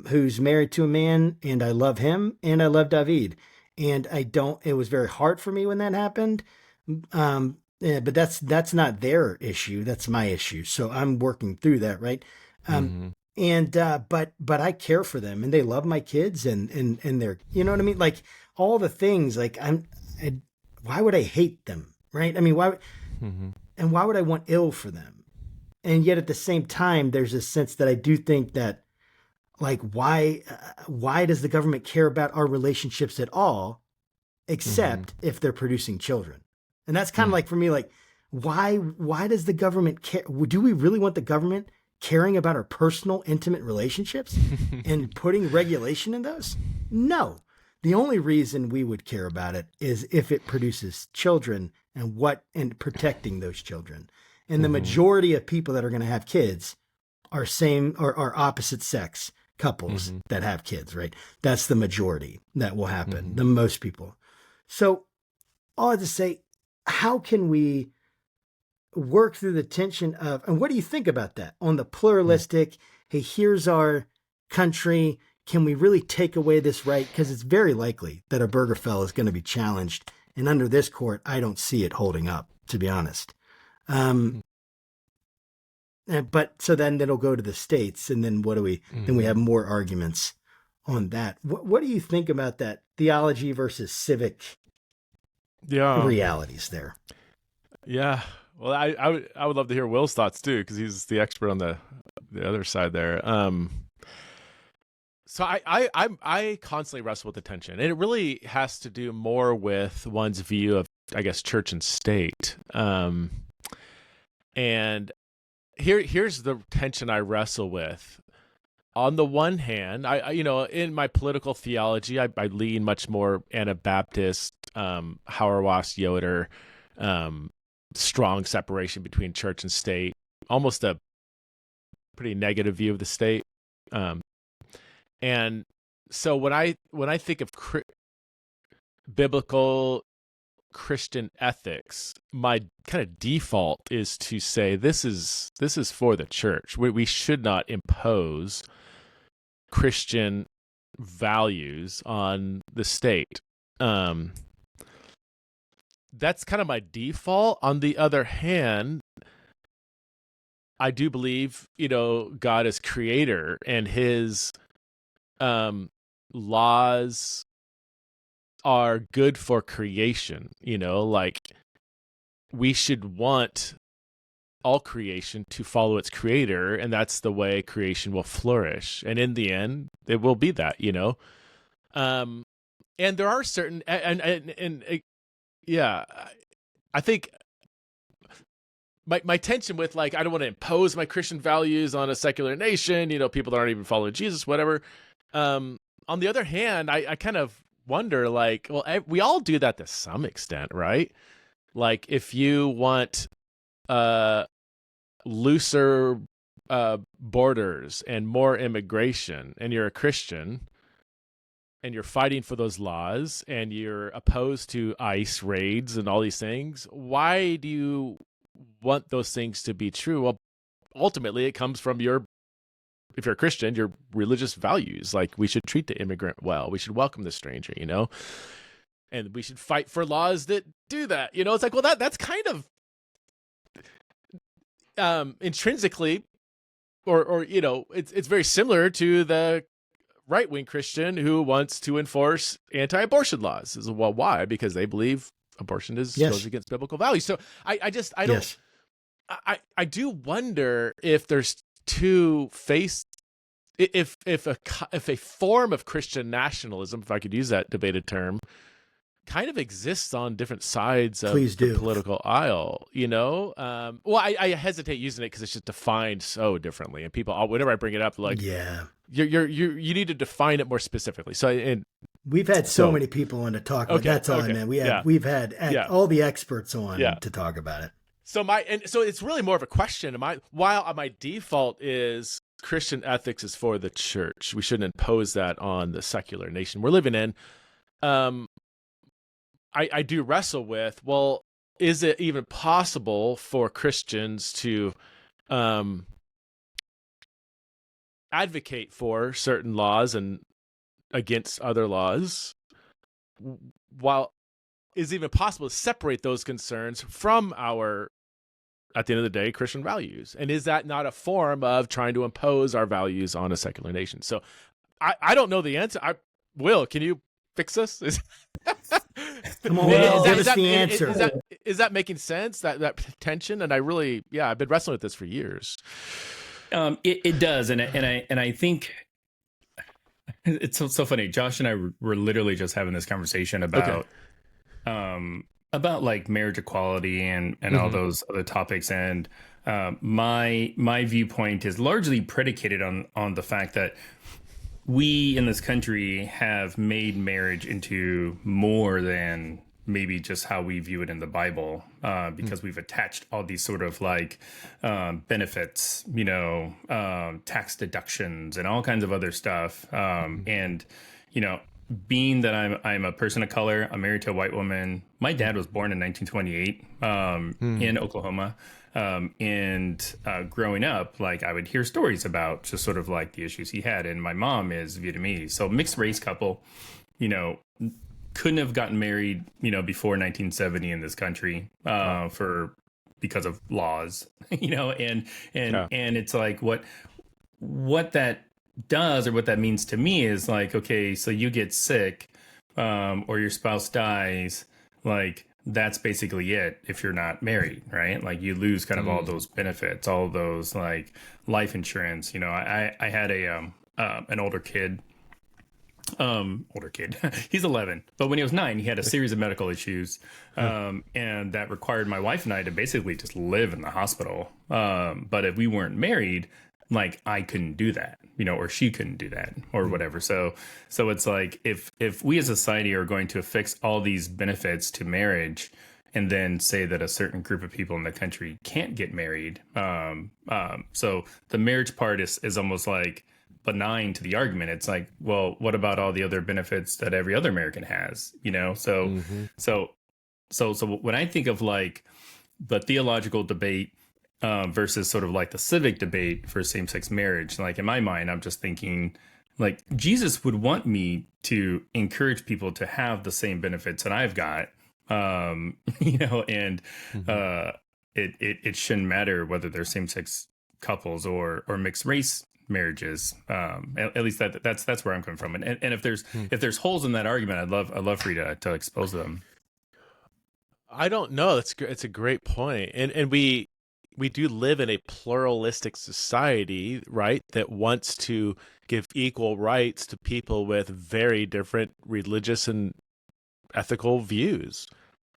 who's married to a man, and I love him, and I love David. And it was very hard for me when that happened. But that's not their issue. That's my issue. So I'm working through that. Right. But I care for them, and they love my kids, and they're, you know what I mean? Like all the things, like why would I hate them? Right. I mean, why would I want ill for them? And yet at the same time, there's a sense that I do think that, like, why does the government care about our relationships at all, except if they're producing children? And that's kind of like, for me, like, why does the government care? Do we really want the government caring about our personal, intimate relationships and putting regulation in those? No. The only reason we would care about it is if it produces children and protecting those children. And the majority of people that are going to have kids are are opposite sex couples that have kids, right? That's the majority that will happen, the most people. So all I have to say, how can we work through the tension of, and what do you think about that on the pluralistic, hey, here's our country, can we really take away this right? Because it's very likely that Obergefell is going to be challenged. And under this court, I don't see it holding up, to be honest. But so then it'll go to the states. And then what do we, then we have more arguments on that. What do you think about that theology versus civic realities there? Yeah. Well, I would love to hear Will's thoughts too, because he's the expert on the other side there. So I constantly wrestle with the tension, and it really has to do more with one's view of, I guess, church and state. And here's the tension I wrestle with. On the one hand, I in my political theology, I lean much more Anabaptist, Hauerwas, Yoder, strong separation between church and state, almost a pretty negative view of the state. And so when I think of biblical Christian ethics, my kind of default is to say this is for the church. We should not impose Christian values on the state. That's kind of my default. On the other hand, I do believe, God is creator, and his laws are good for creation. Like, we should want all creation to follow its creator, and that's the way creation will flourish. And in the end, it will be that, and there are certain, I think my tension with, like, I don't want to impose my Christian values on a secular nation, people that aren't even following Jesus, whatever. On the other hand, I kind of wonder, like, well, we all do that to some extent, right? Like, if you want looser borders and more immigration, and you're a Christian, and you're fighting for those laws, and you're opposed to ICE raids and all these things, why do you want those things to be true? Well, ultimately, it comes from if you're a Christian, your religious values. Like, we should treat the immigrant well. We should welcome the stranger, and we should fight for laws that do that. It's like, well, that's kind of intrinsically, or it's very similar to the right-wing Christian who wants to enforce anti-abortion laws. Well, why? Because they believe abortion goes against biblical values. So I don't. I do wonder if there's if a form of Christian nationalism, if I could use that debated term, kind of exists on different sides of the political aisle. Well, I hesitate using it because it's just defined so differently, and people, whenever I bring it up, like, you need to define it more specifically. So, we've had so many people on to talk about. That's all I meant. We've had all the experts on to talk about it. So it's really more of a question. While my default is Christian ethics is for the church, we shouldn't impose that on the secular nation we're living in. I do wrestle with, well, is it even possible for Christians to advocate for certain laws and against other laws, while is it even possible to separate those concerns from our, at the end of the day, Christian values? And is that not a form of trying to impose our values on a secular nation? So I don't know the answer. Will, can you fix this? Come on, Will, give us the answer. Is that making sense, that tension? And I've been wrestling with this for years. It does. And I think it's so funny. Josh and I were literally just having this conversation about like marriage equality and all those other topics. And my viewpoint is largely predicated on the fact that we in this country have made marriage into more than maybe just how we view it in the Bible, because we've attached all these sort of like benefits, tax deductions and all kinds of other stuff. And, being that I'm a person of color, I'm married to a white woman. My dad was born in 1928 in Oklahoma. And growing up, like I would hear stories about just sort of like the issues he had. And my mom is Vietnamese. So mixed race couple, couldn't have gotten married, before 1970 in this country because of laws, and it's like what that does or what that means to me is like, okay, so you get sick or your spouse dies, like that's basically it if you're not married, right? Like you lose kind of all those benefits, all those like life insurance. I had an older kid. He's 11, but when he was 9 he had a series of medical issues, and that required my wife and I to basically just live in the hospital, but if we weren't married, like I couldn't do that, or she couldn't do that or whatever. So it's like if we as a society are going to affix all these benefits to marriage and then say that a certain group of people in the country can't get married, so the marriage part is almost like benign to the argument. It's like, well, what about all the other benefits that every other American has, so when I think of like the theological debate versus sort of like the civic debate for same-sex marriage, like in my mind I'm just thinking like Jesus would want me to encourage people to have the same benefits that I've got, and it shouldn't matter whether they're same-sex couples or mixed race marriages. At least that's where I'm coming from. And if there's holes in that argument, I'd love for you to expose them. I don't know. It's a great point. And we do live in a pluralistic society, right? That wants to give equal rights to people with very different religious and ethical views.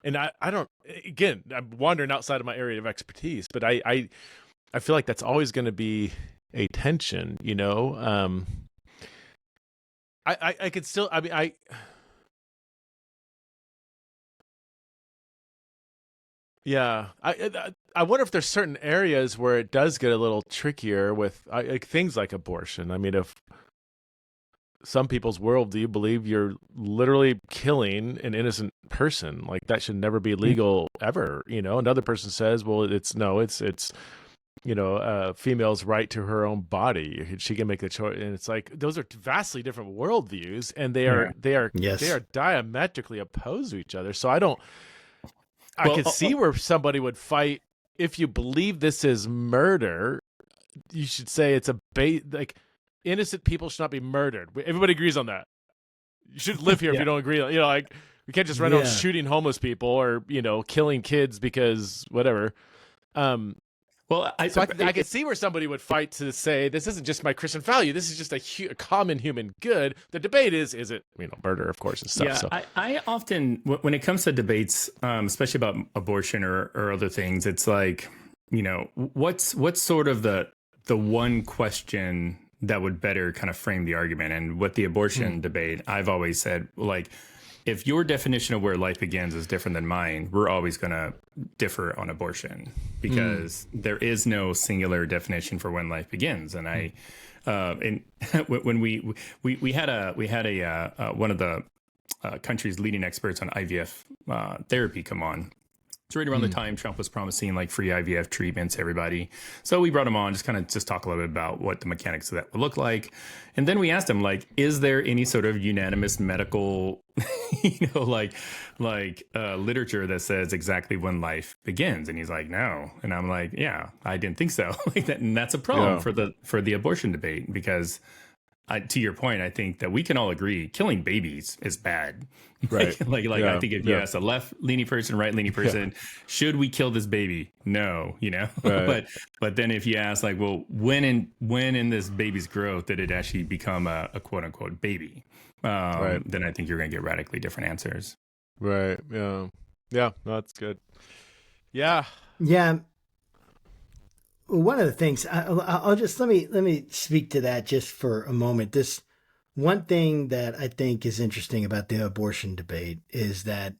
And I don't, again, I'm wandering outside of my area of expertise, but I feel like that's always going to be a tension, I could still, I wonder if there's certain areas where it does get a little trickier with like things like abortion. I mean, if some people's worldview believe you're literally killing an innocent person, like that should never be legal ever, Another person says, well, it's female's right to her own body. She can make the choice. And it's like, those are vastly different worldviews, and they are diametrically opposed to each other. So I could see where somebody would fight. If you believe this is murder, you should say it's like innocent people should not be murdered. Everybody agrees on that. You should live here if you don't agree. Like we can't just run around shooting homeless people or, killing kids because whatever. I could see where somebody would fight to say, this isn't just my Christian value. This is just a common human good. The debate is it, murder, of course, and stuff. Yeah, so. I often, when it comes to debates, especially about abortion or other things, it's like, what's sort of the one question that would better kind of frame the argument? And with the abortion debate, I've always said, like, if your definition of where life begins is different than mine, we're always going to differ on abortion, because there is no singular definition for when life begins. And when we had one of the country's leading experts on IVF therapy come on. It's right around the time Trump was promising like free IVF treatments to everybody. So we brought him on, just talk a little bit about what the mechanics of that would look like. And then we asked him, like, is there any sort of unanimous medical, literature that says exactly when life begins? And he's like, no. And I'm like, yeah, I didn't think so. And that's a problem for the abortion debate, because to your point, I think that we can all agree killing babies is bad. Right. I think if you ask a left-leaning person, right-leaning person, should we kill this baby? No, Right. but then if you ask, like, well, when in this baby's growth did it actually become a quote unquote baby? Then I think you're going to get radically different answers. Right. Yeah. Yeah. No, that's good. Yeah. Yeah. One of the things I'll just let me speak to that just for a moment. This one thing that I think is interesting about the abortion debate is that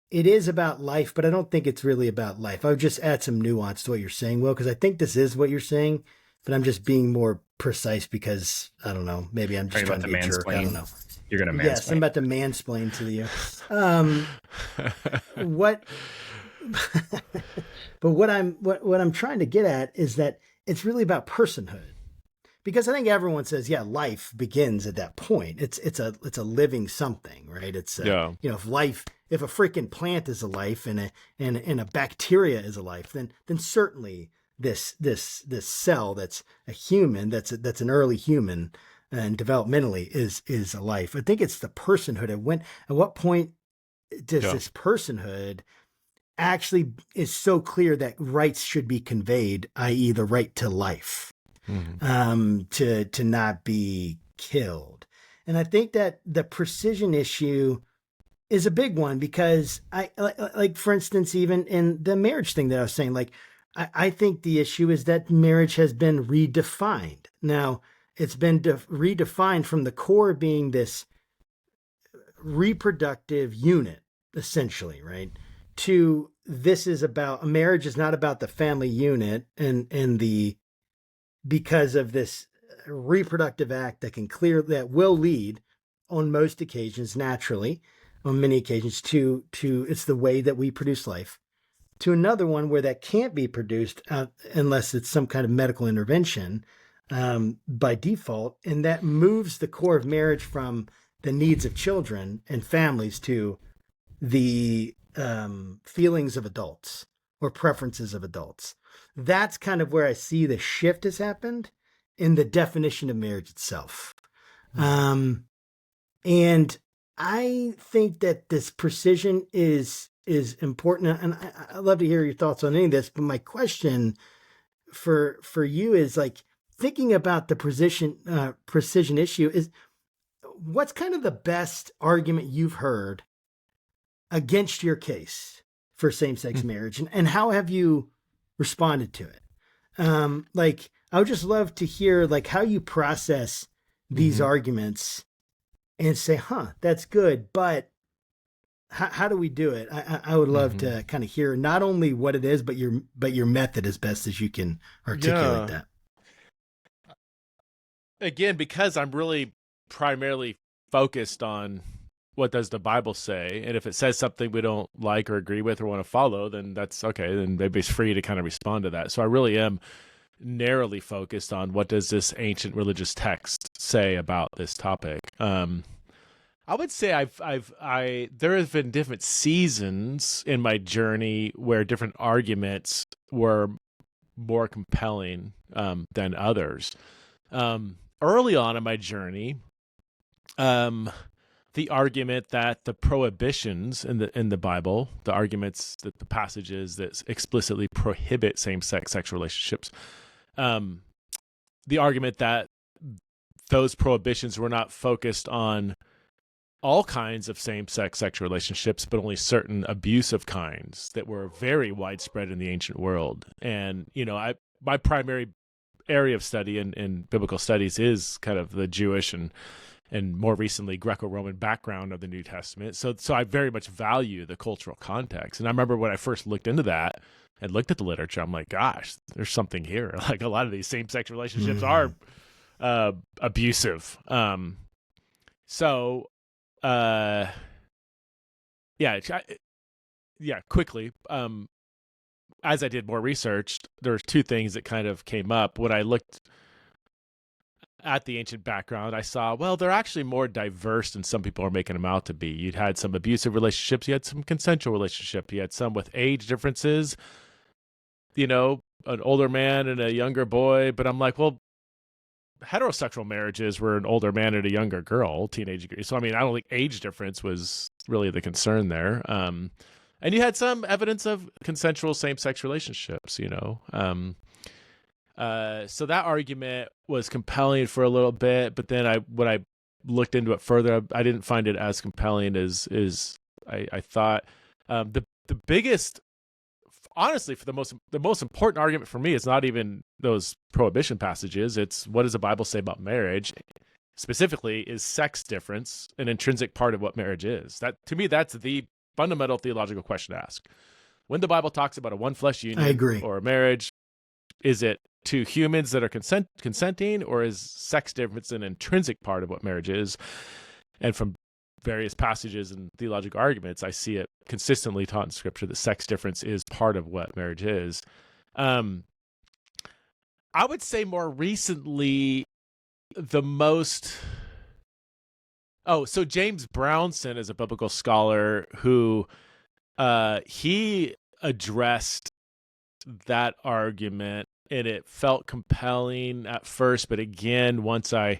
it is about life, but I don't think it's really about life. I would just add some nuance to what you're saying, Will, because I think this is what you're saying, but I'm just being more precise because I don't know. Maybe I'm just trying to be a jerk. I don't know. You're going to mansplain. Yes, I'm about to mansplain to you. What? But what I'm trying to get at is that it's really about personhood, because I think everyone says, yeah, life begins at that point. It's a living something, right? It's yeah. You know, if a freaking plant is a life and a bacteria is a life, then certainly this cell that's a human, that's an early human and developmentally is a life. I think it's the personhood. At what point does this personhood actually is so clear that rights should be conveyed, i.e. the right to life, to not be killed. And I think that the precision issue is a big one, because like for instance, even in the marriage thing that I was saying, like, I think the issue is that marriage has been redefined. Now, it's been redefined from the core being this reproductive unit, essentially, right? To this is about, marriage is not about the family unit and because of this reproductive act that will lead on most occasions, naturally, on many occasions, to it's the way that we produce life, to another one where that can't be produced unless it's some kind of medical intervention by default. And that moves the core of marriage from the needs of children and families to the feelings of adults or preferences of adults. That's kind of where I see the shift has happened in the definition of marriage itself. And I think that this precision is important. And I'd love to hear your thoughts on any of this, but my question for you is, like, thinking about the precision issue is, what's kind of the best argument you've heard against your case for same-sex marriage, and how have you responded to it? Like, I would just love to hear, like, how you process these arguments and say, that's good, but how do we do it? I would love to kind of hear not only what it is, but your method as best as you can articulate that. Again, because I'm really primarily focused on what does the Bible say, and if it says something we don't like or agree with or want to follow, then that's okay. Then everybody's free to kind of respond to that. So I really am narrowly focused on what does this ancient religious text say about this topic. I would say there have been different seasons in my journey where different arguments were more compelling than others. Early on in my journey, the argument that the prohibitions in the Bible, the arguments that the passages that explicitly prohibit same-sex sexual relationships, the argument that those prohibitions were not focused on all kinds of same-sex sexual relationships, but only certain abusive kinds that were very widespread in the ancient world. And, my primary area of study in biblical studies is kind of the Jewish and more recently Greco-Roman background of the New Testament. So I very much value the cultural context. And I remember when I first looked into that and looked at the literature, I'm like, gosh, there's something here. Like, a lot of these same-sex relationships are abusive. Quickly. As I did more research, there were two things that kind of came up. When I looked at the ancient background, I saw, well, they're actually more diverse than some people are making them out to be. You'd had some abusive relationships, you had some consensual relationships, you had some with age differences, an older man and a younger boy. But I'm like, well, heterosexual marriages were an older man and a younger girl, teenage. So, I mean, I don't think age difference was really the concern there. And you had some evidence of consensual same-sex relationships, So that argument was compelling for a little bit, but then when I looked into it further, I didn't find it as compelling as I thought. The biggest, honestly, for the most important argument for me is not even those prohibition passages. It's, what does the Bible say about marriage? specifically, is sex difference an intrinsic part of what marriage is? That, to me, that's the fundamental theological question to ask. When the Bible talks about a one flesh union I agree. or a marriage, is it two humans that are consenting, or is sex difference an intrinsic part of what marriage is? And from various passages and theological arguments, I see it consistently taught in Scripture that sex difference is part of what marriage is. I would say more recently, so James Brownson is a biblical scholar who he addressed that argument, and it felt compelling at first, but again, once I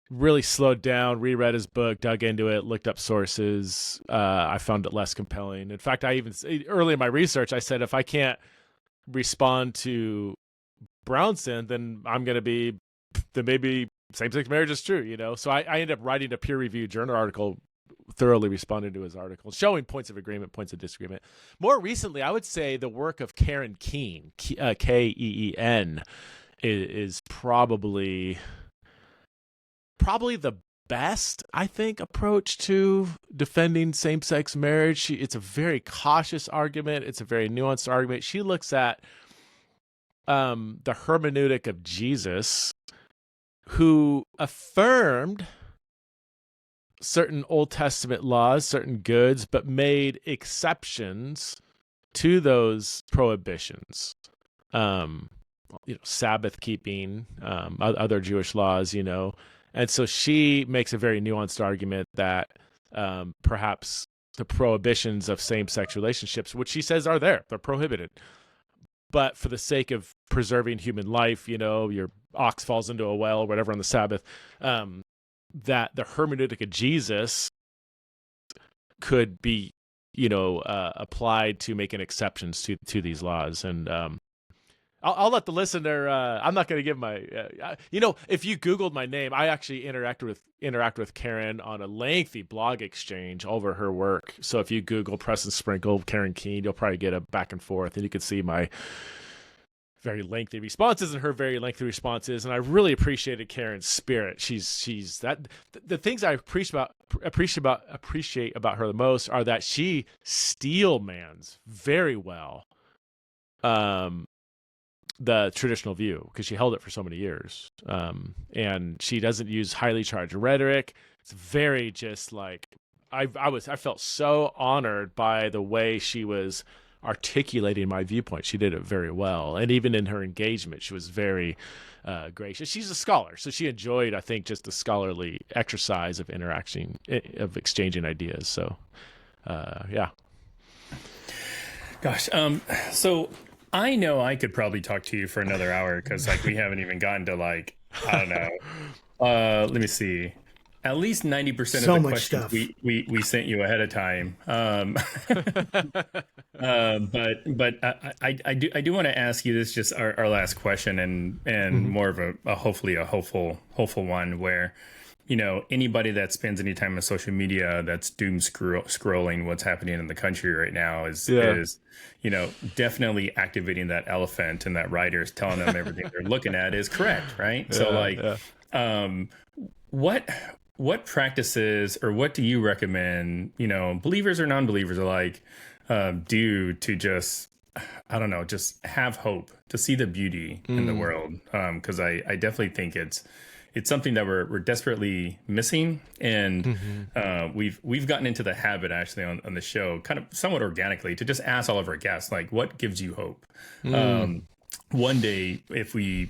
really slowed down, reread his book, dug into it, looked up sources, I found it less compelling. In fact, early in my research, I said, if I can't respond to Brownson, then maybe same-sex marriage is true, So I ended up writing a peer-reviewed journal article, thoroughly responding to his article, showing points of agreement, points of disagreement. More recently, I would say the work of Karen Keen, Keen, is probably the best, I think, approach to defending same-sex marriage. It's a very cautious argument. It's a very nuanced argument. She looks at the hermeneutic of Jesus, who affirmed certain Old Testament laws, certain goods, but made exceptions to those prohibitions. Sabbath keeping, other Jewish laws, And so she makes a very nuanced argument that perhaps the prohibitions of same-sex relationships, which she says are there, they're prohibited. But for the sake of preserving human life, your ox falls into a well or whatever on the Sabbath, that the hermeneutic of Jesus could be, applied to making exceptions to these laws. And I'll let the listener. I'm not going to give my. If you Googled my name, I actually interact with Karen on a lengthy blog exchange over her work. So if you Google Preston Sprinkle, Karen Keen, you'll probably get a back and forth, and you can see my very lengthy responses and her very lengthy responses. And I really appreciated Karen's spirit. She's that. The things I appreciate about her the most are that she steelmans very well the traditional view, because she held it for so many years. And she doesn't use highly charged rhetoric. It's very just like, I felt so honored by the way she was articulating my viewpoint. She did it very well. And even in her engagement, she was very gracious. She's a scholar, so she enjoyed, I think, just the scholarly exercise of interaction, of exchanging ideas. So, yeah. Gosh. So I know I could probably talk to you for another hour, because we haven't even gotten to I don't know. Let me see. At least 90% of the questions we sent you ahead of time. But I do want to ask you this, just our last question, and more of a hopefully a hopeful one, where anybody that spends any time on social media that's doom scrolling what's happening in the country right now is definitely activating that elephant, and that writer's telling them everything they're looking at is correct, right? What practices, or what do you recommend, believers or non-believers alike, do to just, I don't know, just have hope, to see the beauty in the world? Because I definitely think it's something that we're desperately missing, and we've gotten into the habit, actually, on the show, kind of somewhat organically, to just ask all of our guests, what gives you hope? One day, if we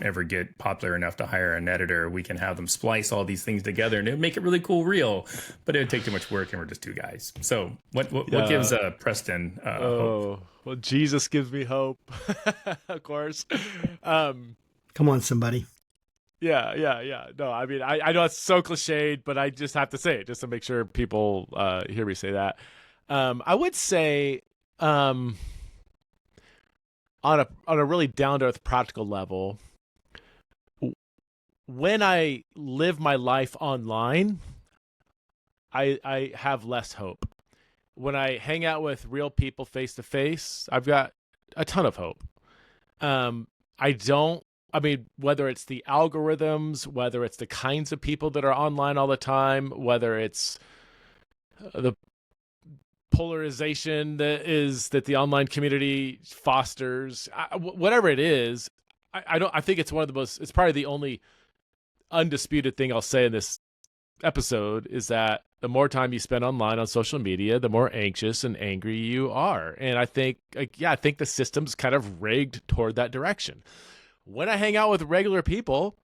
ever get popular enough to hire an editor, we can have them splice all these things together, and it would make it really cool reel, but it would take too much work, and we're just two guys. So what gives Preston hope? Well, Jesus gives me hope. Of course. Come on, somebody. Yeah. No, I mean, I know it's so cliched, but I just have to say it just to make sure people hear me say that. I would say, on a really down-to-earth practical level, when I live my life online, I have less hope. When I hang out with real people face to face, I've got a ton of hope. I don't I mean, whether it's the algorithms, whether it's the kinds of people that are online all the time, whether it's the polarization that the online community fosters, whatever it is, I think it's it's probably the only undisputed thing I'll say in this episode is that the more time you spend online on social media, the more anxious and angry you are. And I think the system's kind of rigged toward that direction. When I hang out with regular people,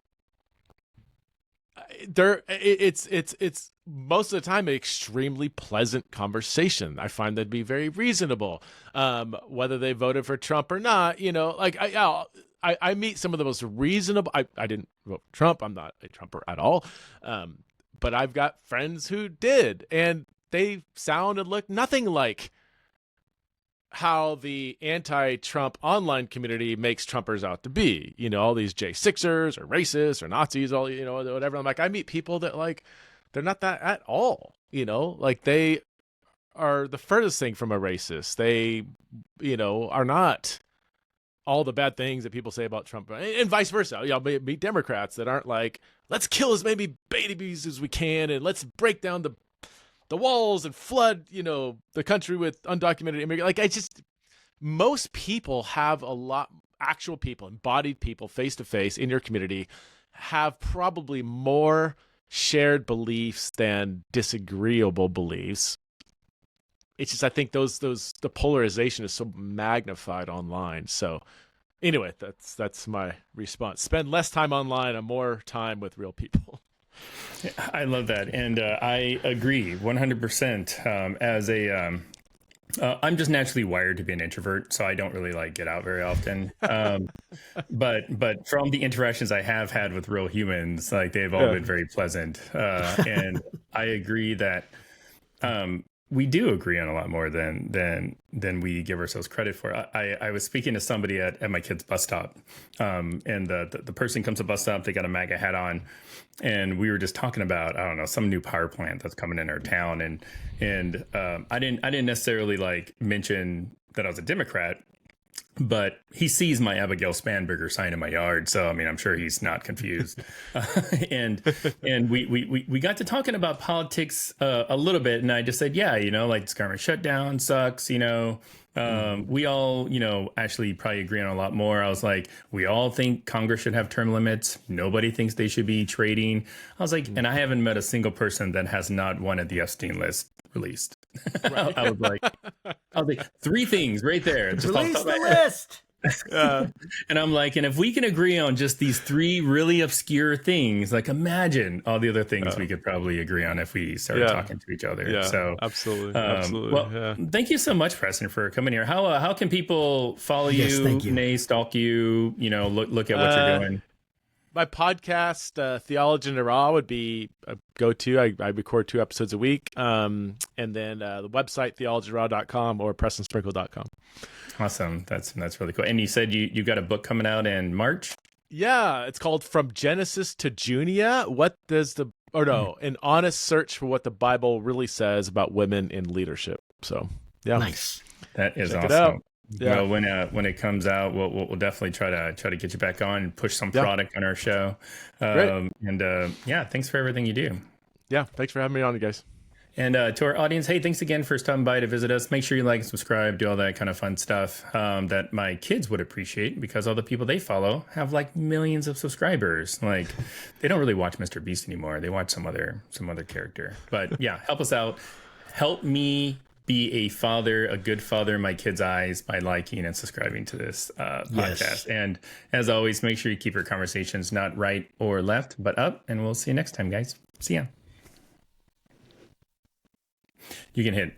it's most of the time an extremely pleasant conversation. I find that to be very reasonable. Whether they voted for Trump or not, like I meet some of the most reasonable. I didn't vote for Trump. I'm not a Trumper at all. But I've got friends who did, and they sound and look nothing like how the anti-Trump online community makes Trumpers out to be. All these J6ers or racists or Nazis, all whatever. I'm like, I meet people that like they're not that at all. Like they are the furthest thing from a racist. They, are not all the bad things that people say about Trump, and vice versa. Meet Democrats that aren't like, let's kill as many babies as we can, and let's break down the walls and flood, the country with undocumented immigrants. Like, most people have actual people, embodied people, face to face in your community, have probably more shared beliefs than disagreeable beliefs. It's just, I think the polarization is so magnified online. So anyway, that's my response. Spend less time online and more time with real people. I love that. And I agree 100%. I'm just naturally wired to be an introvert, so I don't really get out very often. But from the interactions I have had with real humans, they've all been very pleasant. And I agree that we do agree on a lot more than we give ourselves credit for. I was speaking to somebody at my kid's bus stop, and the person comes to bus stop, they got a MAGA hat on, and we were just talking about, I don't know, some new power plant that's coming in our town, and I didn't necessarily mention that I was a Democrat, but he sees my Abigail Spanberger sign in my yard, so I mean, I'm sure he's not confused. And we got to talking about politics a little bit, and I just said, yeah, this government shutdown sucks. We all, actually probably agree on a lot more. I was like, we all think Congress should have term limits. Nobody thinks they should be trading. I was like, and I haven't met a single person that has not wanted the Epstein list released. Right. I was like, three things right there. Just release the list. And I'm like, and if we can agree on just these three really obscure things, imagine all the other things we could probably agree on if we started talking to each other. Yeah, so absolutely. Well, thank you so much, Preston, for coming here. How can people follow you, stalk you, look at what you're doing? My podcast, Theology in the Raw, would be a go-to. I record 2 episodes a week. And then the website, theologyraw.com or prestonsprinkle.com. Awesome. That's really cool. And you said you got a book coming out in March? Yeah, it's called From Genesis to Junia. An honest search for what the Bible really says about women in leadership. So, yeah. Nice. That is Check awesome. It out. Yeah. Well, when it comes out, we'll definitely try to get you back on and push some product on our show. Thanks for everything you do. Yeah, thanks for having me on, you guys. And to our audience, hey, thanks again for stopping by to visit us. Make sure you like and subscribe, do all that kind of fun stuff that my kids would appreciate, because all the people they follow have millions of subscribers. They don't really watch Mr. Beast anymore. They watch some other character. But yeah, help us out. Help me be a father, a good father in my kids' eyes by liking and subscribing to this podcast. And as always, make sure you keep your conversations not right or left, but up. And we'll see you next time, guys. See ya. You can hit